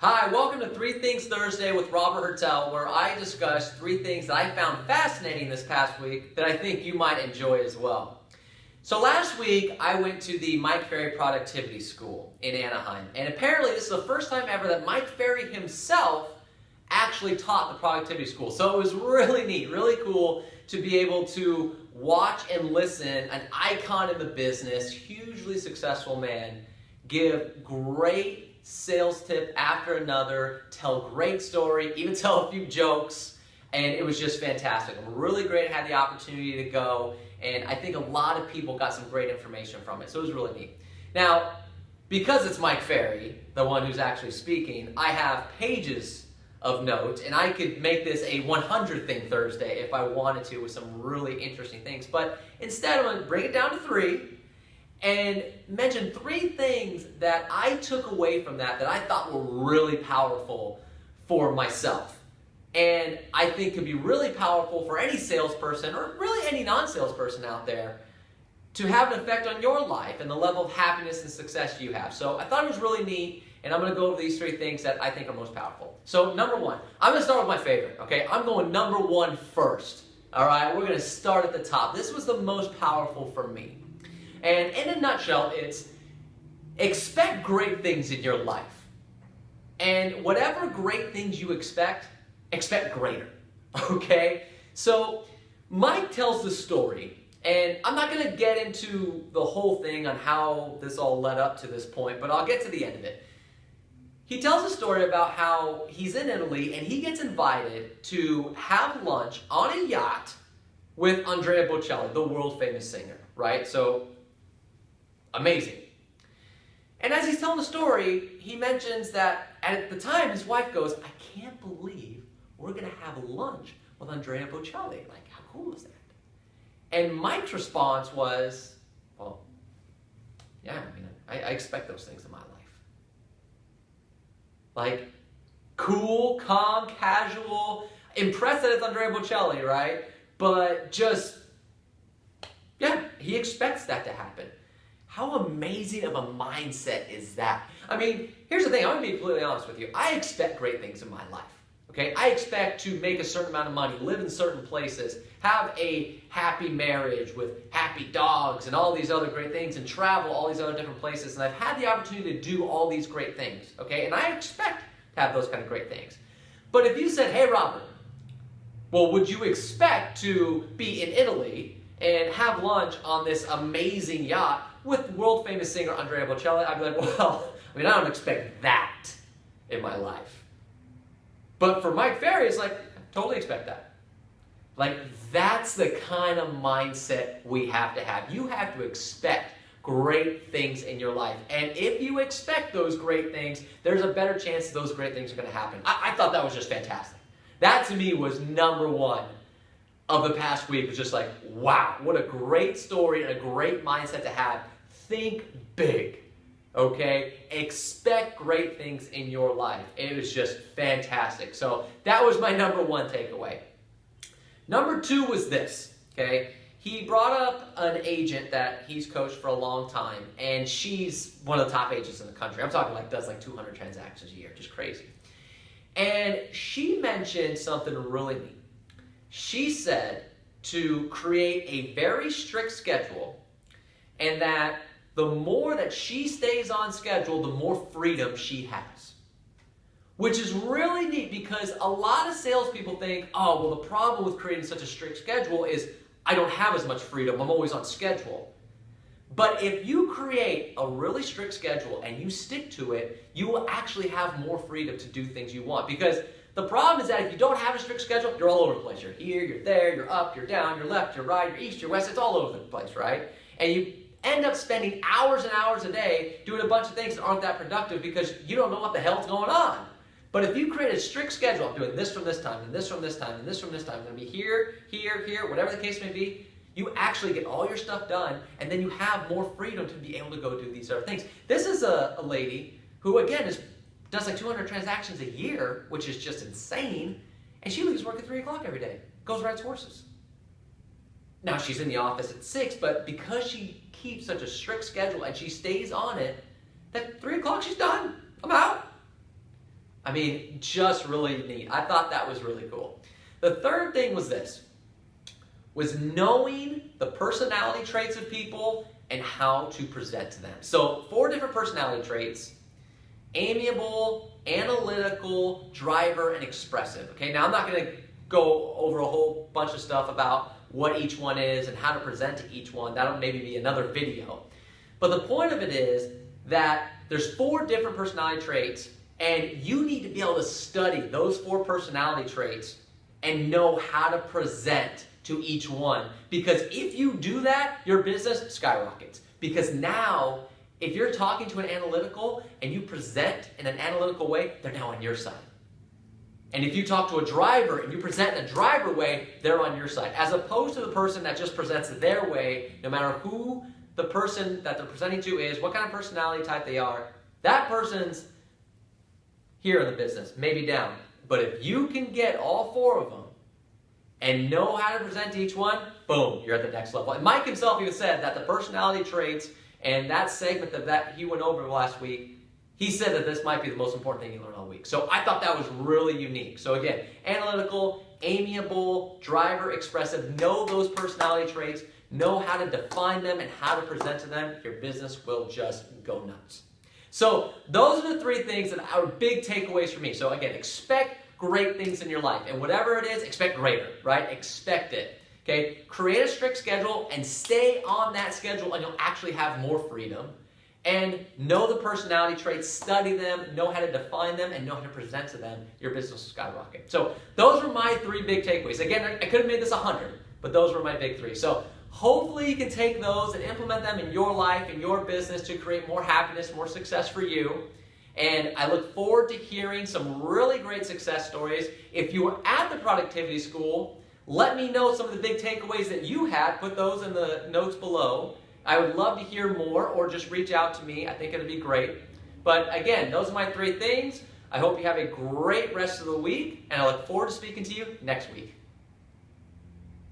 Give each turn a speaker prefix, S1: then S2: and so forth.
S1: Hi, welcome to Three Things Thursday with Robert Hertel, where I discuss three things that I found fascinating this past week that I think you might enjoy as well. So last week, I went to the Mike Ferry Productivity School in Anaheim, and apparently this is the first time ever that Mike Ferry himself actually taught the Productivity School. So it was really neat, really cool to be able to watch and listen an icon in the business, hugely successful man, give great sales tip after another, tell great story, even tell a few jokes, and it was just fantastic. I'm really great to have the opportunity to go, and I think a lot of people got some great information from it, so it was really neat. Now, because it's Mike Ferry, the one who's actually speaking, I have pages of notes, and I could make this a 100 thing Thursday if I wanted to with some really interesting things, but instead I'm going to bring it down to three and mention three things that I took away from that I thought were really powerful for myself. And I think could be really powerful for any salesperson or really any non-salesperson out there to have an effect on your life and the level of happiness and success you have. So I thought it was really neat, and I'm going to go over these three things that I think are most powerful. So number one, I'm going to start with my favorite, okay? I'm going number one first, all right? We're going to start at the top. This was the most powerful for me. And in a nutshell, it's expect great things in your life. And whatever great things you expect greater, okay? So Mike tells the story, and I'm not going to get into the whole thing on how this all led up to this point, but I'll get to the end of it. He tells a story about how he's in Italy, and he gets invited to have lunch on a yacht with Andrea Bocelli, the world famous singer, right? So amazing. And as he's telling the story, he mentions that at the time his wife goes, I can't believe we're going to have lunch with Andrea Bocelli. Like, how cool is that? And Mike's response was, well, yeah, I expect those things in my life. Like, cool, calm, casual, impressed that it's Andrea Bocelli, right? But just, yeah, he expects that to happen. How amazing of a mindset is that? I mean, here's the thing. I'm going to be completely honest with you. I expect great things in my life. Okay? I expect to make a certain amount of money, live in certain places, have a happy marriage with happy dogs and all these other great things, and travel all these other different places. And I've had the opportunity to do all these great things. Okay? And I expect to have those kind of great things. But if you said, hey, Robert, well, would you expect to be in Italy and have lunch on this amazing yacht with world-famous singer Andrea Bocelli? I'd be like, well, I don't expect that in my life. But for Mike Ferry, it's like, I totally expect that. Like, that's the kind of mindset we have to have. You have to expect great things in your life. And if you expect those great things, there's a better chance those great things are going to happen. I thought that was just fantastic. That, to me, was number one of the past week. It was just like, wow, what a great story and a great mindset to have. Think big, okay? Expect great things in your life. It was just fantastic. So that was my number one takeaway. Number two was this, okay? He brought up an agent that he's coached for a long time, and she's one of the top agents in the country. I'm talking like does like 200 transactions a year, just crazy. And she mentioned something really neat. She said to create a very strict schedule, and that the more that she stays on schedule, the more freedom she has. Which is really neat because a lot of salespeople think, oh, well, the problem with creating such a strict schedule is I don't have as much freedom. I'm always on schedule. But if you create a really strict schedule and you stick to it, you will actually have more freedom to do things you want. Because the problem is that if you don't have a strict schedule, you're all over the place. You're here, you're there, you're up, you're down, you're left, you're right, you're east, you're west. It's all over the place, right? And you end up spending hours and hours a day doing a bunch of things that aren't that productive because you don't know what the hell's going on. But if you create a strict schedule, I'm doing this from this time, and this from this time, and this from this time, I'm going to be here, here, here, whatever the case may be, you actually get all your stuff done, and then you have more freedom to be able to go do these other things. This is a lady who, again, does like 200 transactions a year, which is just insane, and she leaves work at 3 o'clock every day, goes rides horses. Now, she's in the office at 6, but because she keeps such a strict schedule and she stays on it, at 3 o'clock she's done. I'm out. I mean, just really neat. I thought that was really cool. The third thing was this, was knowing the personality traits of people and how to present to them. So 4 different personality traits: amiable, analytical, driver, and expressive. Okay, now I'm not going to go over a whole bunch of stuff about what each one is and how to present to each one. That'll maybe be another video. But the point of it is that there's 4 different personality traits, and you need to be able to study those 4 personality traits and know how to present to each one. Because if you do that, your business skyrockets. Because now, if you're talking to an analytical and you present in an analytical way, they're now on your side. And if you talk to a driver and you present in a driver way, they're on your side. As opposed to the person that just presents their way, no matter who the person that they're presenting to is, what kind of personality type they are, that person's here in the business, maybe down. But if you can get all 4 of them and know how to present to each one, boom, you're at the next level. And Mike himself even said that the personality traits and that segment that he went over last week, he said that this might be the most important thing you learn all week. So I thought that was really unique. So again, analytical, amiable, driver, expressive, know those personality traits, know how to define them and how to present to them. Your business will just go nuts. So those are the 3 things that are big takeaways for me. So again, expect great things in your life. And whatever it is, expect greater, right? Expect it. Okay? Create a strict schedule and stay on that schedule, and you'll actually have more freedom. And know the personality traits, study them, know how to define them, and know how to present to them. Your business will skyrocket. So those were my 3 big takeaways. Again, I could have made this 100, but those were my big 3. So hopefully you can take those and implement them in your life, in your business, to create more happiness, more success for you. And I look forward to hearing some really great success stories. If you were at the Productivity School, let me know some of the big takeaways that you had. Put those in the notes below. I would love to hear more, or just reach out to me. I think it would be great. But again, those are my 3 things. I hope you have a great rest of the week, and I look forward to speaking to you next week.